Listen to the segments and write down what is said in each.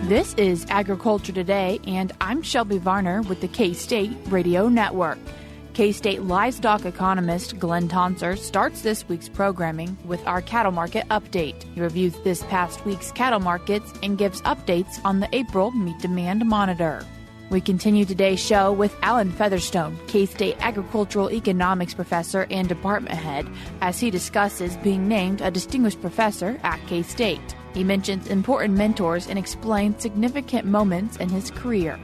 This is Agriculture Today, and I'm Shelby Varner with the K-State Radio Network. K-State livestock economist Glynn Tonsor starts this week's programming with our cattle market update. He reviews this past week's cattle markets and gives updates on the April meat demand monitor. We continue today's show with Allen Featherstone, K-State agricultural economics professor and department head, as he discusses being named a distinguished professor at K-State. He mentions important mentors and explains significant moments in his career.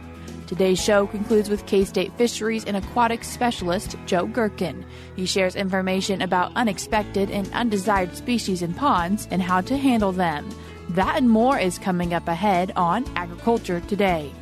Today's show concludes with K-State fisheries and aquatics specialist Joe Gerken. He shares information about unexpected and undesired species in ponds and how to handle them. That and more is coming up ahead on Agriculture Today.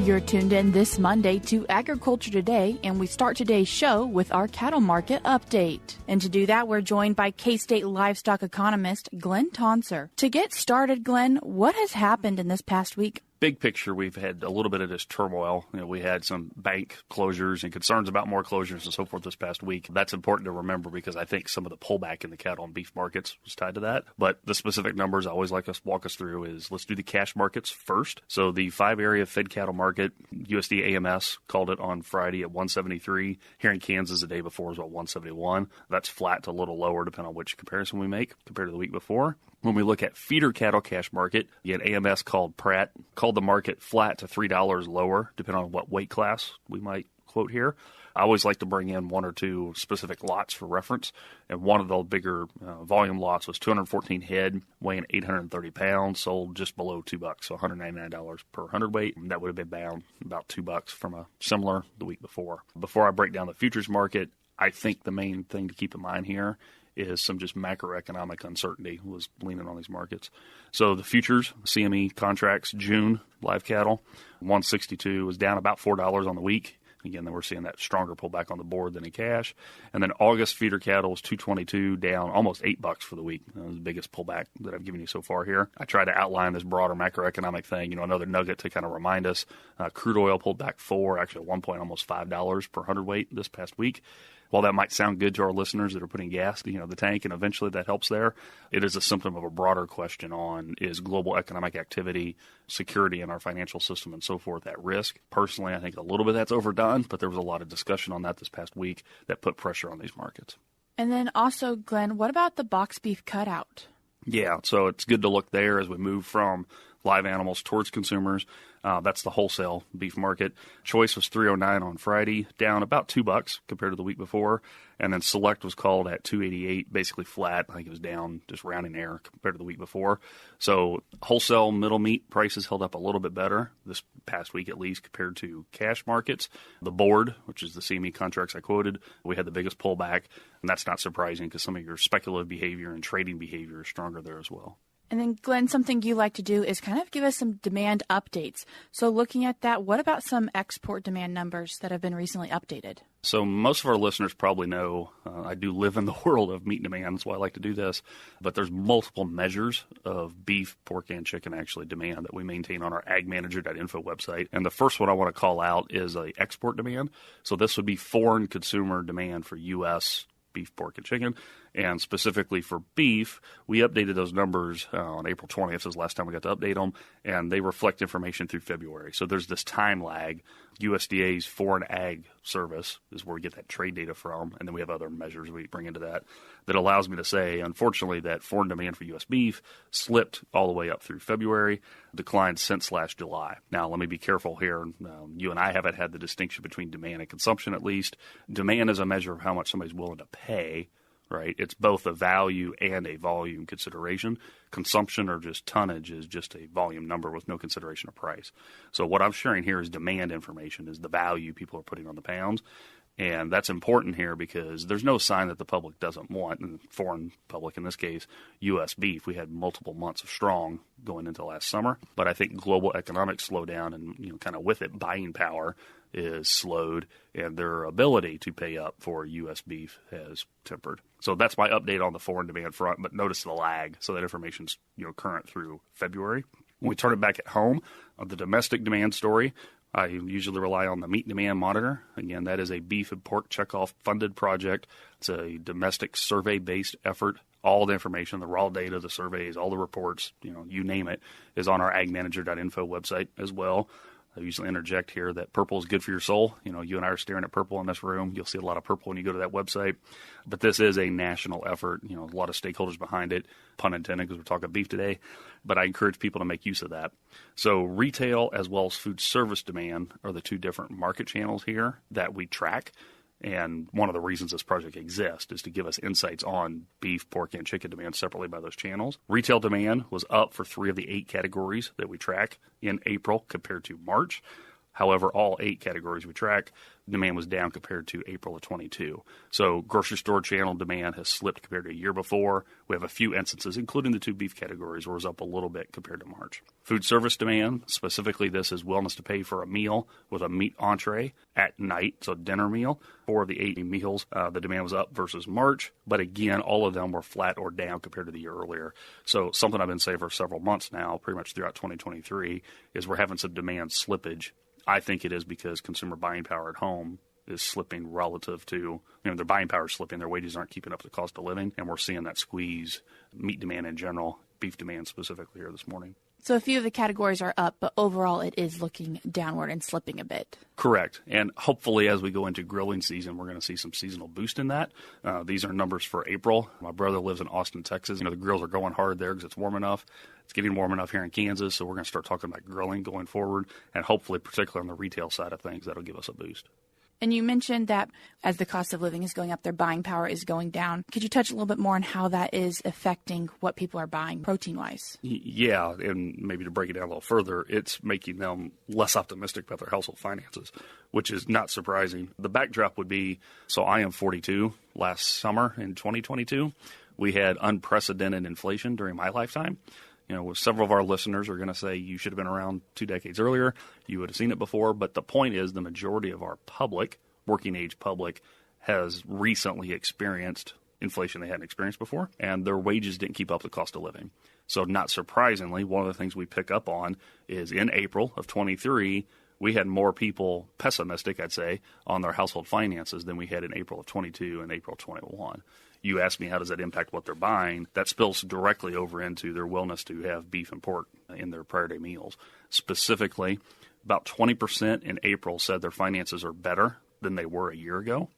You're tuned in this Monday to Agriculture Today, and we start today's show with our cattle market update. And to do that, we're joined by K-State livestock economist Glynn Tonsor. To get started, Glynn, what has happened in this past week? Big picture, we've had a little bit of this turmoil. We had some bank closures and concerns about more closures and so forth this past week. That's important to remember because I think some of the pullback in the cattle and beef markets was tied to that. But the specific numbers I always like us walk us through is let's do the cash markets first. So the 5-area fed cattle market, USDA AMS called it on Friday at 173. Here in Kansas the day before was about 171. That's flat to a little lower depending on which comparison we make compared to the week before. When we look at feeder cattle cash market, you had AMS called the market flat to $3 lower, depending on what weight class we might quote here. I always like to bring in one or two specific lots for reference, and one of the bigger volume lots was 214 head, weighing 830 pounds, sold just below $2, so $199 per hundredweight. That would have been down about $2 from a similar the week before. Before I break down the futures market, I think the main thing to keep in mind here is some just macroeconomic uncertainty was leaning on these markets. So the futures, CME contracts, June live cattle, 162 was down about $4 on the week. Again, then we're seeing that stronger pullback on the board than in cash. And then August feeder cattle was 222, down almost $8 for the week. That was the biggest pullback that I've given you so far here. I try to outline this broader macroeconomic thing, another nugget to kind of remind us. Crude oil pulled back actually at one point almost $5 per hundredweight this past week. While that might sound good to our listeners that are putting gas, the tank, and eventually that helps there, it is a symptom of a broader question on is global economic activity, security in our financial system, and so forth at risk. Personally, I think a little bit that's overdone, but there was a lot of discussion on that this past week that put pressure on these markets. And then also, Glenn, what about the box beef cutout? Yeah, so it's good to look there as we move from live animals towards consumers. That's the wholesale beef market. Choice was $309 on Friday, down about $2 compared to the week before. And then select was called at $288, basically flat. I think it was down, just rounding error compared to the week before. So wholesale middle meat prices held up a little bit better this past week, at least compared to cash markets. The board, which is the CME contracts I quoted, we had the biggest pullback. And that's not surprising because some of your speculative behavior and trading behavior is stronger there as well. And then, Glenn, something you like to do is kind of give us some demand updates. So looking at that, what about some export demand numbers that have been recently updated? So most of our listeners probably know I do live in the world of meat demand. That's why I like to do this. But there's multiple measures of beef, pork, and chicken actually demand that we maintain on our AgManager.info website. And the first one I want to call out is a export demand. So this would be foreign consumer demand for U.S. beef, pork, and chicken. And specifically for beef, we updated those numbers on April 20th, was the last time we got to update them, and they reflect information through February. So there's this time lag. USDA's Foreign Ag Service is where we get that trade data from, and then we have other measures we bring into that allows me to say, unfortunately, that foreign demand for U.S. beef slipped all the way up through February, declined since last July. Now, let me be careful here. You and I haven't had the distinction between demand and consumption, at least. Demand is a measure of how much somebody's willing to pay. Right? It's both a value and a volume consideration. Consumption or just tonnage is just a volume number with no consideration of price. So what I'm sharing here is demand information, is the value people are putting on the pounds. And that's important here because there's no sign that the public doesn't want, and foreign public in this case, U.S. beef. We had multiple months of strong going into last summer. But I think global economic slowdown and kind of with it buying power is slowed, and their ability to pay up for U.S. beef has tempered. So that's my update on the foreign demand front, but notice the lag. So that information's current through February. When we turn it back at home, the domestic demand story, I usually rely on the Meat Demand Monitor. Again, that is a beef and pork checkoff funded project. It's a domestic survey-based effort. All the information, the raw data, the surveys, all the reports, you name it, is on our AgManager.info website as well. I usually interject here that purple is good for your soul. You and I are staring at purple in this room. You'll see a lot of purple when you go to that website. But this is a national effort. A lot of stakeholders behind it, pun intended, because we're talking beef today. But I encourage people to make use of that. So retail as well as food service demand are the two different market channels here that we track. And one of the reasons this project exists is to give us insights on beef, pork, and chicken demand separately by those channels. Retail demand was up for 3 of the 8 categories that we track in April compared to March. However, all 8 categories we track, demand was down compared to April of 22. So grocery store channel demand has slipped compared to a year before. We have a few instances, including the 2 beef categories, where it was up a little bit compared to March. Food service demand, specifically this is willingness to pay for a meal with a meat entree at night, so dinner meal. 4 of the 8 meals, the demand was up versus March. But again, all of them were flat or down compared to the year earlier. So something I've been saying for several months now, pretty much throughout 2023, is we're having some demand slippage. I think it is because consumer buying power at home is slipping relative to, their buying power is slipping, their wages aren't keeping up with the cost of living, and we're seeing that squeeze meat demand in general, beef demand specifically here this morning. So a few of the categories are up, but overall it is looking downward and slipping a bit. Correct. And hopefully as we go into grilling season, we're going to see some seasonal boost in that. These are numbers for April. My brother lives in Austin, Texas. The grills are going hard there because it's warm enough. It's getting warm enough here in Kansas, so we're going to start talking about grilling going forward. And hopefully, particularly on the retail side of things, that'll give us a boost. And you mentioned that as the cost of living is going up, their buying power is going down. Could you touch a little bit more on how that is affecting what people are buying protein-wise? Yeah, and maybe to break it down a little further, it's making them less optimistic about their household finances, which is not surprising. The backdrop would be, so I am 42. Last summer in 2022, we had unprecedented inflation during my lifetime. Several of our listeners are going to say you should have been around 2 decades earlier. You would have seen it before. But the point is the majority of our public, working age public, has recently experienced inflation they hadn't experienced before, and their wages didn't keep up with the cost of living. So not surprisingly, one of the things we pick up on is in April of 23, we had more people pessimistic, I'd say, on their household finances than we had in April of 22 and April of 21. You asked me how does that impact what they're buying. That spills directly over into their willingness to have beef and pork in their prior day meals. Specifically, about 20% in April said their finances are better than they were a year ago,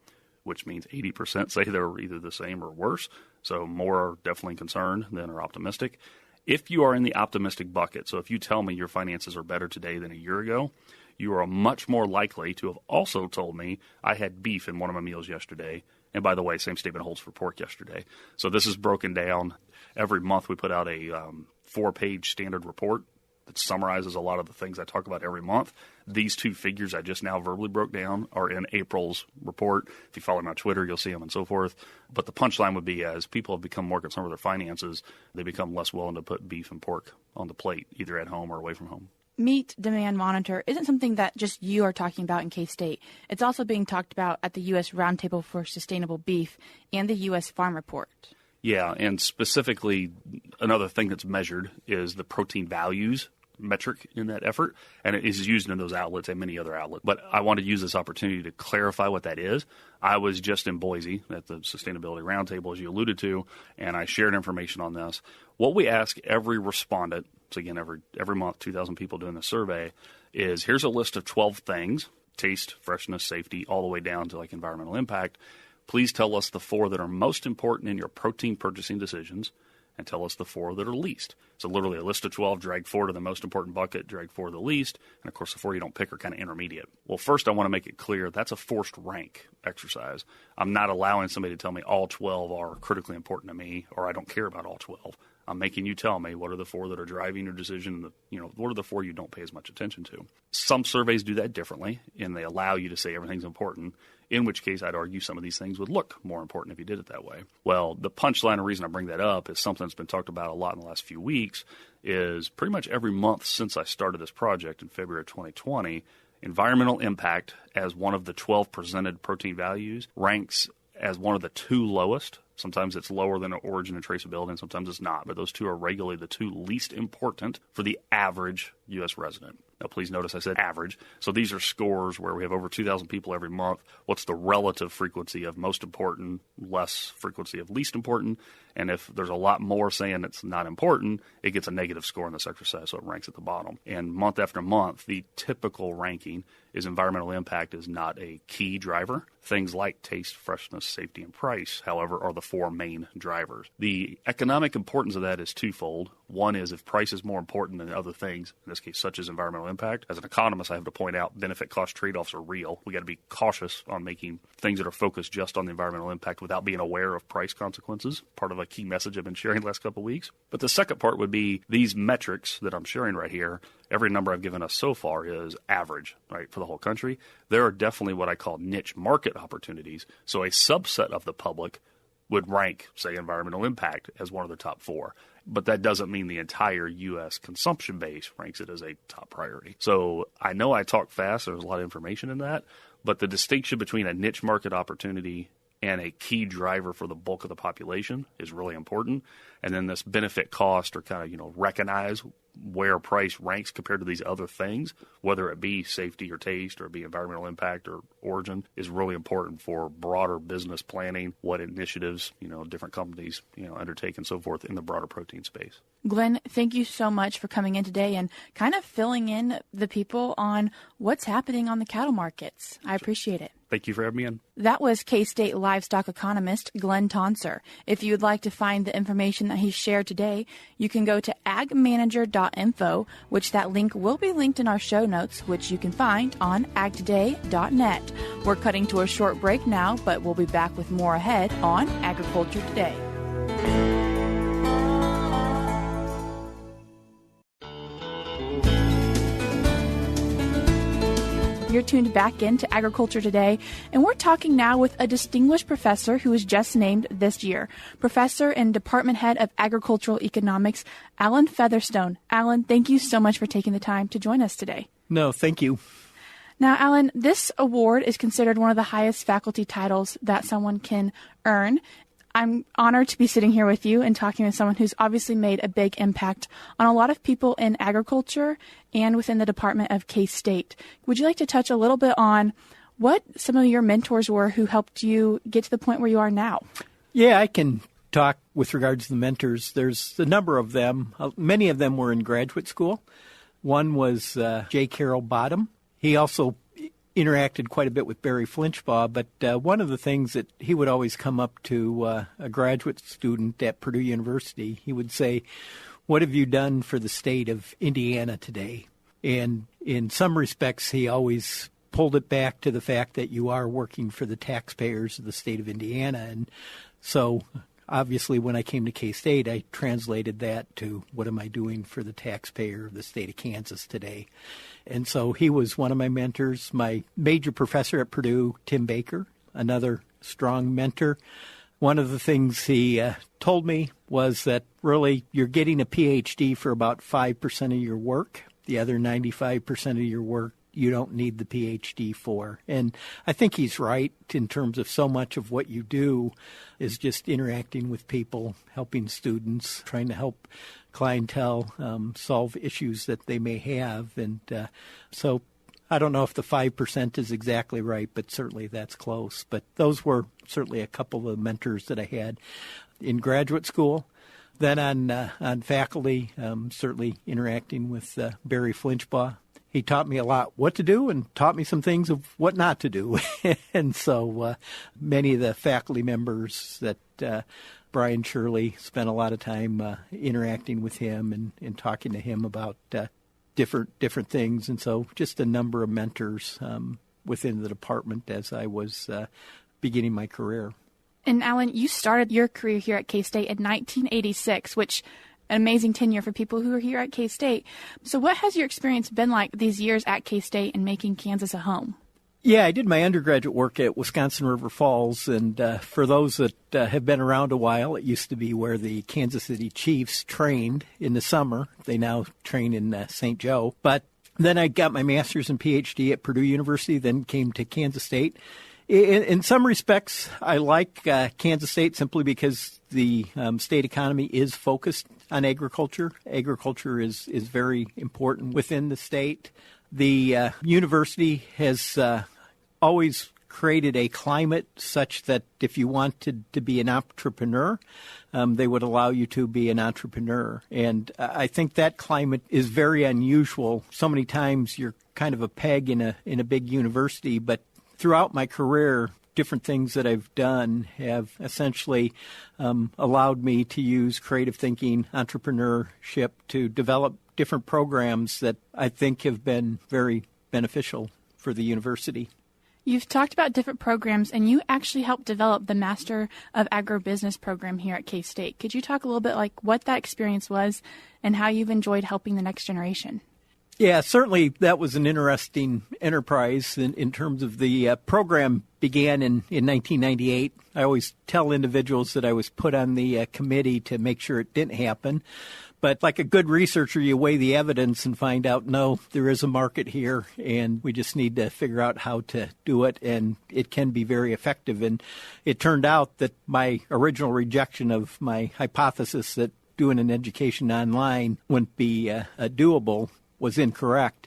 which means 80% say they're either the same or worse. So more are definitely concerned than are optimistic. If you are in the optimistic bucket, so if you tell me your finances are better today than a year ago, you are much more likely to have also told me I had beef in one of my meals yesterday. And by the way, same statement holds for pork yesterday. So this is broken down. Every month we put out a 4-page standard report that summarizes a lot of the things I talk about every month. These 2 figures I just now verbally broke down are in April's report. If you follow me on Twitter, you'll see them and so forth. But the punchline would be as people have become more concerned with their finances, they become less willing to put beef and pork on the plate, either at home or away from home. Meat Demand Monitor isn't something that just you are talking about in K-State. It's also being talked about at the U.S. Roundtable for Sustainable Beef and the U.S. Farm Report. Yeah, and specifically, another thing that's measured is the protein values metric in that effort, and it is used in those outlets and many other outlets. But I want to use this opportunity to clarify what that is. I was just in Boise at the Sustainability Roundtable, as you alluded to, and I shared information on this. What we ask every respondent, so again, every month, 2,000 people doing the survey, is here's a list of 12 things, taste, freshness, safety, all the way down to like environmental impact. Please tell us the 4 that are most important in your protein purchasing decisions, and tell us the 4 that are least. So literally a list of 12, drag 4 to the most important bucket, drag 4 to the least, and of course the 4 you don't pick are kind of intermediate. Well, first I want to make it clear that's a forced rank exercise. I'm not allowing somebody to tell me all 12 are critically important to me, or I don't care about all 12. I'm making you tell me what are the 4 that are driving your decision, what are the 4 you don't pay as much attention to. Some surveys do that differently, and they allow you to say everything's important, in which case I'd argue some of these things would look more important if you did it that way. Well, the punchline, the reason I bring that up is something that's been talked about a lot in the last few weeks, is pretty much every month since I started this project in February of 2020, environmental impact as one of the 12 presented protein values ranks as one of the 2 lowest Sometimes it's lower than origin and traceability, and sometimes it's not. But those two are regularly the two least important for the average U.S. resident. Now, please notice I said average. So these are scores where we have over 2,000 people every month. What's the relative frequency of most important, less frequency of least important? And if there's a lot more saying it's not important, it gets a negative score in this exercise, so it ranks at the bottom. And month after month, the typical ranking is environmental impact is not a key driver. Things like taste, freshness, safety, and price, however, are the four main drivers. The economic importance of that is twofold. One is if price is more important than other things, in this case, such as environmental impact. As an economist, I have to point out benefit-cost trade-offs are real. We got to be cautious on making things that are focused just on the environmental impact without being aware of price consequences, part of a key message I've been sharing the last couple of weeks. But the second part would be these metrics that I'm sharing right here. Every number I've given us so far is average, right, for the whole country. There are definitely what I call niche market opportunities. So a subset of the public would rank, say, environmental impact as one of the top four. But that doesn't mean the entire U.S. consumption base ranks it as a top priority. So I know I talk fast. There's a lot of information in that. But the distinction between a niche market opportunity and a key driver for the bulk of the population is really important. And then this benefit cost or kind of, recognize where price ranks compared to these other things, whether it be safety or taste or it be environmental impact or origin, is really important for broader business planning, what initiatives, different companies, undertake and so forth in the broader protein space. Glynn, thank you so much for coming in today and kind of filling in the people on what's happening on the cattle markets. I appreciate it. Thank you for having me in. That was K-State livestock economist Glynn Tonsor. If you would like to find the information that he shared today, you can go to AgManager.info, which that link will be linked in our show notes, which you can find on agtoday.net. We're cutting to a short break now, but we'll be back with more ahead on Agriculture Today. You're tuned back into Agriculture Today, and we're talking now with a distinguished professor who was just named this year, Professor and Department Head of Agricultural Economics, Allen Featherstone. Allen, thank you so much for taking the time to join us today. No, thank you. Now, Allen, this award is considered one of the highest faculty titles that someone can earn. I'm honored to be sitting here with you and talking with someone who's obviously made a big impact on a lot of people in agriculture and within the Department of K-State. Would you like to touch a little bit on what some of your mentors were who helped you get to the point where you are now? Yeah, I can talk with regards to the mentors. There's a number of them. Many of them were in graduate school. One was J. Carroll Bottom. He also interacted quite a bit with Barry Flinchbaugh, but one of the things that he would always come up to a graduate student at Purdue University, he would say, "What have you done for the state of Indiana today?" And in some respects, he always pulled it back to the fact that you are working for the taxpayers of the state of Indiana. And so obviously when I came to K-State, I translated that to what am I doing for the taxpayer of the state of Kansas today. And so he was one of my mentors. My major professor at Purdue, Tim Baker, another strong mentor. One of the things he told me was that really you're getting a PhD for about 5% of your work. The other 95% of your work you don't need the PhD for. And I think he's right in terms of so much of what you do is just interacting with people, helping students, trying to help clientele solve issues that they may have. And so I don't know if the 5% is exactly right, but certainly that's close. But those were certainly a couple of mentors that I had in graduate school. Then on faculty, certainly interacting with Barry Flinchbaugh. He taught me a lot what to do and taught me some things of what not to do. And so many of the faculty members that Brian Shirley spent a lot of time interacting with him and talking to him about different things. And so just a number of mentors within the department as I was beginning my career. And Allen, you started your career here at K-State in 1986, which an amazing tenure for people who are here at K-State. So what has your experience been like these years at K-State and making Kansas a home? Yeah, I did my undergraduate work at Wisconsin River Falls, and for those that have been around a while, it used to be where the Kansas City Chiefs trained in the summer. They now train in St. Joe. But then I got my master's and PhD at Purdue University, then came to Kansas State, In some respects, I like Kansas State simply because the state economy is focused on agriculture. Agriculture is very important within the state. The university has always created a climate such that if you wanted to be an entrepreneur, they would allow you to be an entrepreneur. And I think that climate is very unusual. So many times you're kind of a peg in a big university, but throughout my career, different things that I've done have essentially allowed me to use creative thinking, entrepreneurship to develop different programs that I think have been very beneficial for the university. You've talked about different programs, and you actually helped develop the Master of Agribusiness program here at K-State. Could you talk a little bit like what that experience was and how you've enjoyed helping the next generation? Yeah, certainly that was an interesting enterprise in terms of the program began in 1998. I always tell individuals that I was put on the committee to make sure it didn't happen. But like a good researcher, you weigh the evidence and find out, no, there is a market here, and we just need to figure out how to do it, and it can be very effective. And it turned out that my original rejection of my hypothesis that doing an education online wouldn't be doable was incorrect.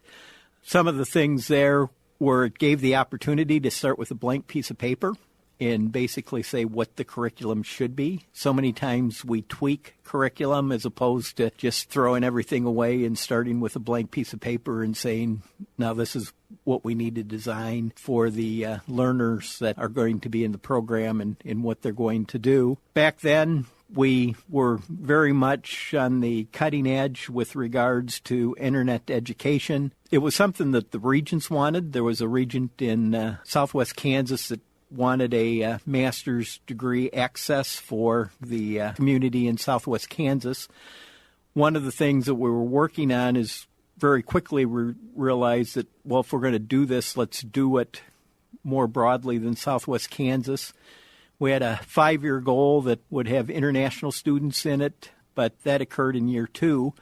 Some of the things there were it gave the opportunity to start with a blank piece of paper and basically say what the curriculum should be. So many times we tweak curriculum as opposed to just throwing everything away and starting with a blank piece of paper and saying, now this is what we need to design for the learners that are going to be in the program and what they're going to do. Back then, we were very much on the cutting edge with regards to internet education. It was something that the regents wanted. There was a regent in southwest Kansas that wanted a master's degree access for the community in southwest Kansas. One of the things that we were working on is very quickly we realized that, well, if we're going to do this, let's do it more broadly than southwest Kansas. We had a 5-year goal that would have international students in it, but that occurred in year 2.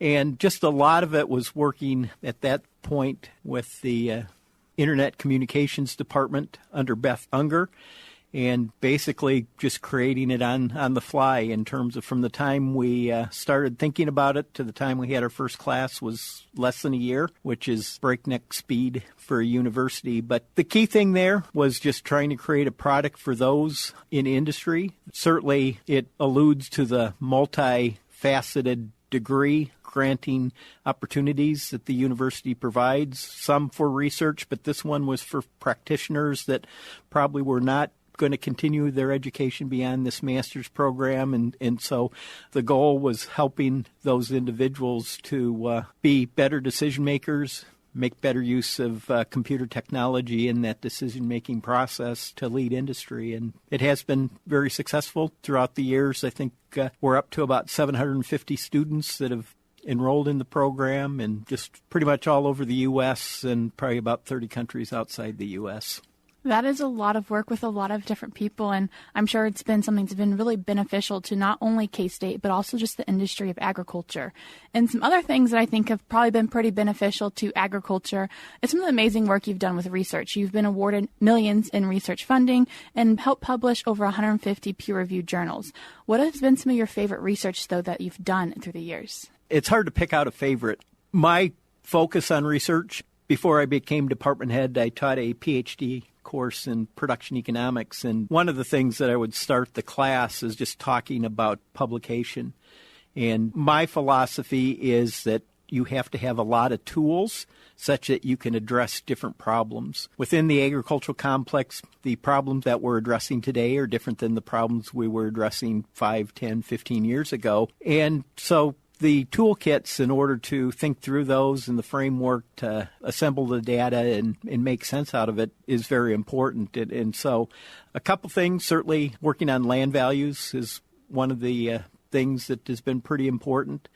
And just a lot of it was working at that point with the Internet Communications Department under Beth Unger, and basically just creating it on the fly in terms of from the time we started thinking about it to the time we had our first class was less than a year, which is breakneck speed for a university. But the key thing there was just trying to create a product for those in industry. Certainly it alludes to the multifaceted degree granting opportunities that the university provides, some for research, but this one was for practitioners that probably were not going to continue their education beyond this master's program. And so the goal was helping those individuals to be better decision makers, make better use of computer technology in that decision-making process to lead industry. And it has been very successful throughout the years. I think we're up to about 750 students that have enrolled in the program and just pretty much all over the U.S. and probably about 30 countries outside the U.S. That is a lot of work with a lot of different people, and I'm sure it's been something that's been really beneficial to not only K-State, but also just the industry of agriculture. And some other things that I think have probably been pretty beneficial to agriculture is some of the amazing work you've done with research. You've been awarded millions in research funding and helped publish over 150 peer-reviewed journals. What has been some of your favorite research, though, that you've done through the years? It's hard to pick out a favorite. My focus on research, before I became department head, I taught a PhD course in production economics, and one of the things that I would start the class is just talking about publication. And my philosophy is that you have to have a lot of tools such that you can address different problems. Within the agricultural complex, the problems that we're addressing today are different than the problems we were addressing 5, 10, 15 years ago. And so the toolkits in order to think through those and the framework to assemble the data and make sense out of it is very important. And so a couple things, certainly working on land values is one of the things that has been pretty important.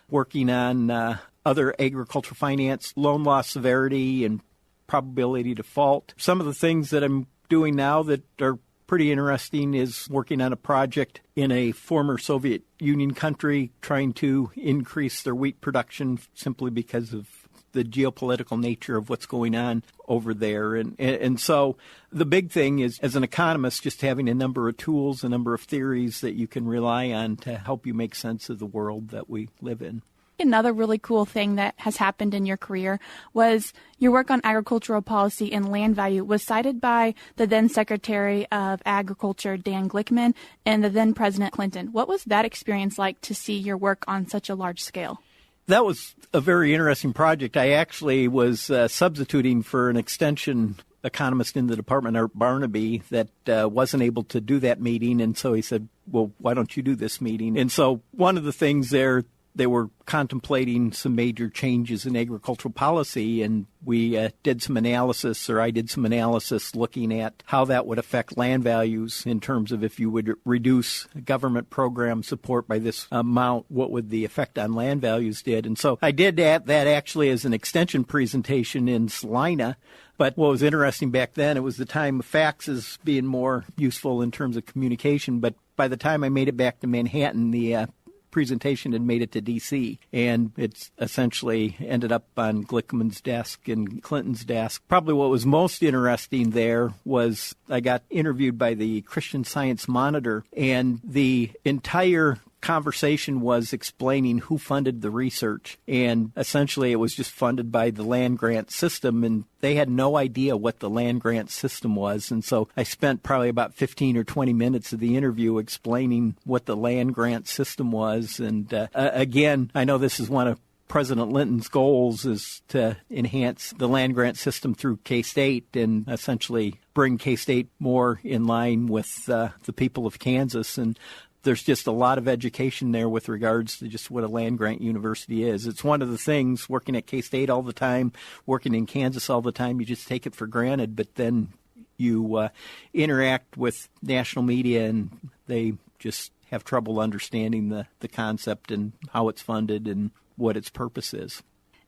Working on other agricultural finance, loan loss severity and probability default. Some of the things that I'm doing now that are pretty interesting is working on a project in a former Soviet Union country trying to increase their wheat production simply because of the geopolitical nature of what's going on over there. And so the big thing is, as an economist, just having a number of tools, a number of theories that you can rely on to help you make sense of the world that we live in. Another really cool thing that has happened in your career was your work on agricultural policy and land value was cited by the then Secretary of Agriculture, Dan Glickman, and the then President Clinton. What was that experience like to see your work on such a large scale? That was a very interesting project. I actually was substituting for an extension economist in the department, Art Barnaby, that wasn't able to do that meeting. And so he said, well, why don't you do this meeting? And so one of the things there, they were contemplating some major changes in agricultural policy, and we did some analysis, or I did some analysis looking at how that would affect land values in terms of if you would reduce government program support by this amount, what would the effect on land values did. And so I did that actually as an extension presentation in Salina. But what was interesting back then, it was the time of faxes being more useful in terms of communication. But by the time I made it back to Manhattan, the presentation had made it to D.C., and it's essentially ended up on Glickman's desk and Clinton's desk. Probably what was most interesting there was I got interviewed by the Christian Science Monitor, and the entire conversation was explaining who funded the research, and essentially it was just funded by the land grant system, and they had no idea what the land grant system was. And so I spent probably about 15 or 20 minutes of the interview explaining what the land grant system was. And again, I know this is one of President Linton's goals, is to enhance the land grant system through K-State and essentially bring K-State more in line with the people of Kansas. And there's just a lot of education there with regards to just what a land-grant university is. It's one of the things, working at K-State all the time, working in Kansas all the time, you just take it for granted, but then you interact with national media and they just have trouble understanding the concept and how it's funded and what its purpose is.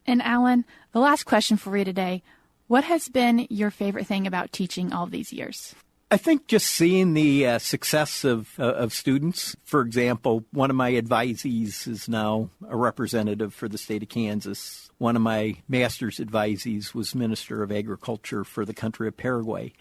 And Allen, the last question for you today, what has been your favorite thing about teaching all these years? I think just seeing the success of students. For example, one of my advisees is now a representative for the state of Kansas. One of my master's advisees was Minister of Agriculture for the country of Paraguay.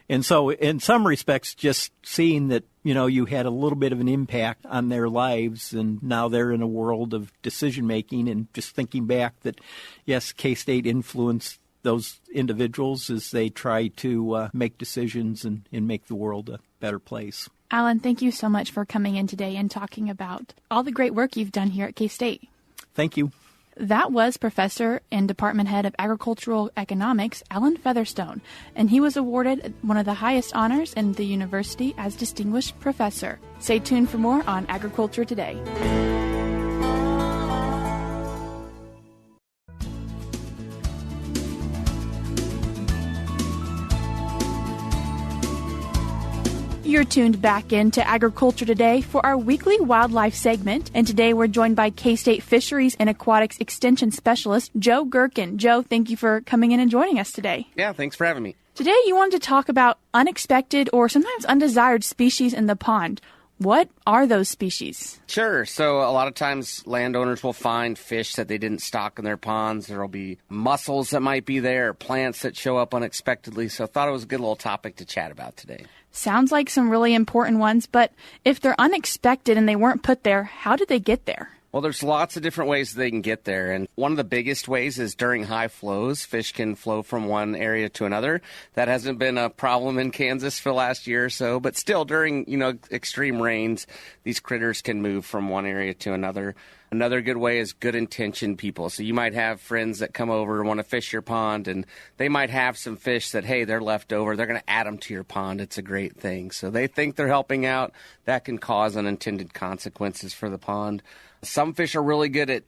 And so in some respects, just seeing that, you had a little bit of an impact on their lives, and now they're in a world of decision-making, and just thinking back that, yes, K-State influenced those individuals as they try to make decisions and make the world a better place. Allen, thank you so much for coming in today and talking about all the great work you've done here at K-State. Thank you. That was Professor and Department Head of Agricultural Economics, Allen Featherstone, and he was awarded one of the highest honors in the university as Distinguished Professor. Stay tuned for more on Agriculture Today. You're tuned back into Agriculture Today for our weekly wildlife segment, and today we're joined by K-State Fisheries and Aquatics Extension Specialist, Joe Gerken. Joe, thank you for coming in and joining us today. Yeah, thanks for having me. Today you wanted to talk about unexpected or sometimes undesired species in the pond. What are those species? Sure. So a lot of times landowners will find fish that they didn't stock in their ponds. There will be mussels that might be there, plants that show up unexpectedly. So I thought it was a good little topic to chat about today. Sounds like some really important ones, but if they're unexpected and they weren't put there, how did they get there? Well, there's lots of different ways they can get there, and one of the biggest ways is during high flows. Fish can flow from one area to another. That hasn't been a problem in Kansas for the last year or so, but still during, extreme rains, these critters can move from one area to another. Another good way is good-intentioned people. So you might have friends that come over and want to fish your pond, and they might have some fish that, hey, they're left over. They're going to add them to your pond. It's a great thing. So they think they're helping out. That can cause unintended consequences for the pond. Some fish are really good at,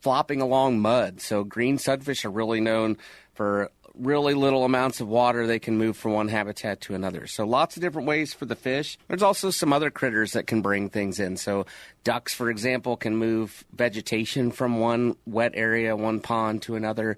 flopping along mud. So green sudfish are really known for really little amounts of water. They can move from one habitat to another. So lots of different ways for the fish. There's also some other critters that can bring things in. So ducks, for example, can move vegetation from one wet area, one pond to another.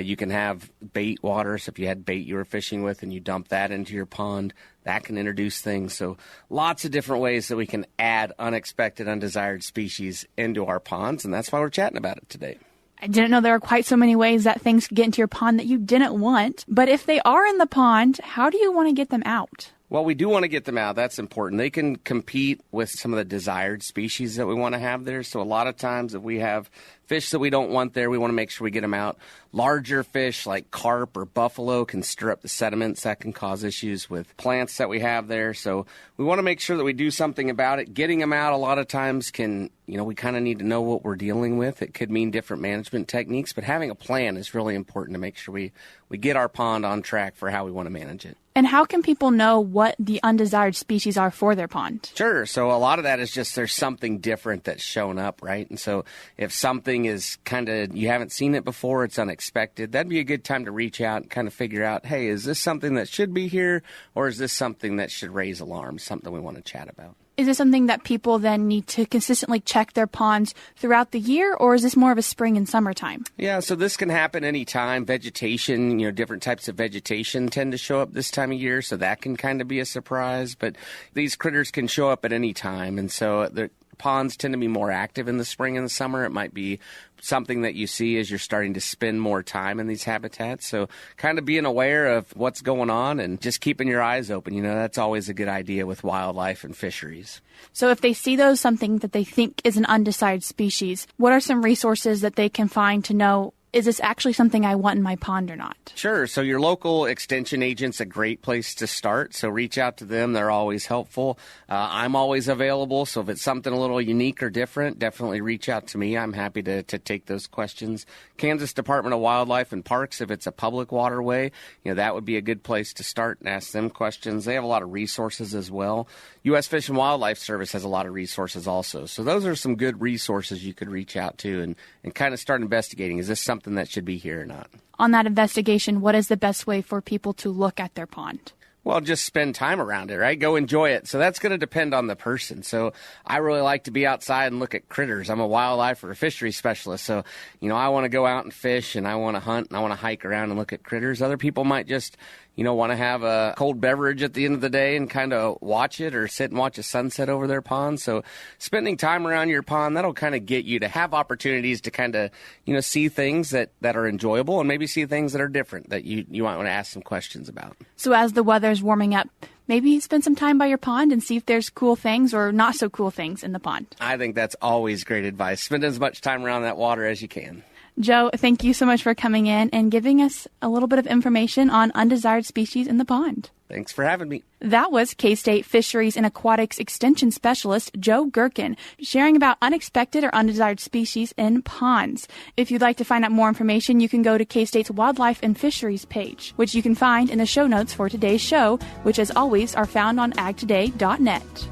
You can have bait water. So if you had bait you were fishing with and you dump that into your pond, that can introduce things. So lots of different ways that we can add unexpected, undesired species into our ponds, and that's why we're chatting about it today. I didn't know there were quite so many ways that things could get into your pond that you didn't want. But if they are in the pond, how do you want to get them out? Well, we do want to get them out. That's important. They can compete with some of the desired species that we want to have there. So a lot of times if we have fish that we don't want there, we want to make sure we get them out. Larger fish like carp or buffalo can stir up the sediments. That can cause issues with plants that we have there. So we want to make sure that we do something about it. Getting them out a lot of times can, we kind of need to know what we're dealing with. It could mean different management techniques, but having a plan is really important to make sure we get our pond on track for how we want to manage it. And how can people know what the undesired species are for their pond? Sure. So a lot of that is just there's something different that's shown up, right? And so if something is kind of, you haven't seen it before, it's unexpected, that'd be a good time to reach out and kind of figure out, hey, is this something that should be here, or is this something that should raise alarms, something we want to chat about? Is this something that people then need to consistently check their ponds throughout the year, or is this more of a spring and summertime? Yeah, so this can happen anytime. Vegetation, different types of vegetation tend to show up this time of year, so that can kind of be a surprise. But these critters can show up at any time, and so the ponds tend to be more active in the spring and the summer. It might be something that you see as you're starting to spend more time in these habitats. So kind of being aware of what's going on and just keeping your eyes open. That's always a good idea with wildlife and fisheries. So if they see something that they think is an undesired species, what are some resources that they can find to know, is this actually something I want in my pond or not? Sure. So your local extension agent's a great place to start. So reach out to them. They're always helpful. I'm always available. So if it's something a little unique or different, definitely reach out to me. I'm happy to take those questions. Kansas Department of Wildlife and Parks, if it's a public waterway, that would be a good place to start and ask them questions. They have a lot of resources as well. U.S. Fish and Wildlife Service has a lot of resources also. So those are some good resources you could reach out to and kind of start investigating. Is this something that should be here or not? On that investigation, what is the best way for people to look at their pond? Well, just spend time around it, right? Go enjoy it. So that's going to depend on the person. So I really like to be outside and look at critters. I'm a wildlife or a fisheries specialist. So, I want to go out and fish, and I want to hunt, and I want to hike around and look at critters. Other people might just, want to have a cold beverage at the end of the day and kind of watch it or sit and watch a sunset over their pond. So spending time around your pond, that'll kind of get you to have opportunities to kind of, see things that are enjoyable and maybe see things that are different that you might want to ask some questions about. So as the weather's warming up, maybe spend some time by your pond and see if there's cool things or not so cool things in the pond. I think that's always great advice. Spend as much time around that water as you can. Joe, thank you so much for coming in and giving us a little bit of information on undesired species in the pond. Thanks for having me. That was K-State Fisheries and Aquatics Extension Specialist Joe Gerken sharing about unexpected or undesired species in ponds. If you'd like to find out more information, you can go to K-State's Wildlife and Fisheries page, which you can find in the show notes for today's show, which as always are found on agtoday.net.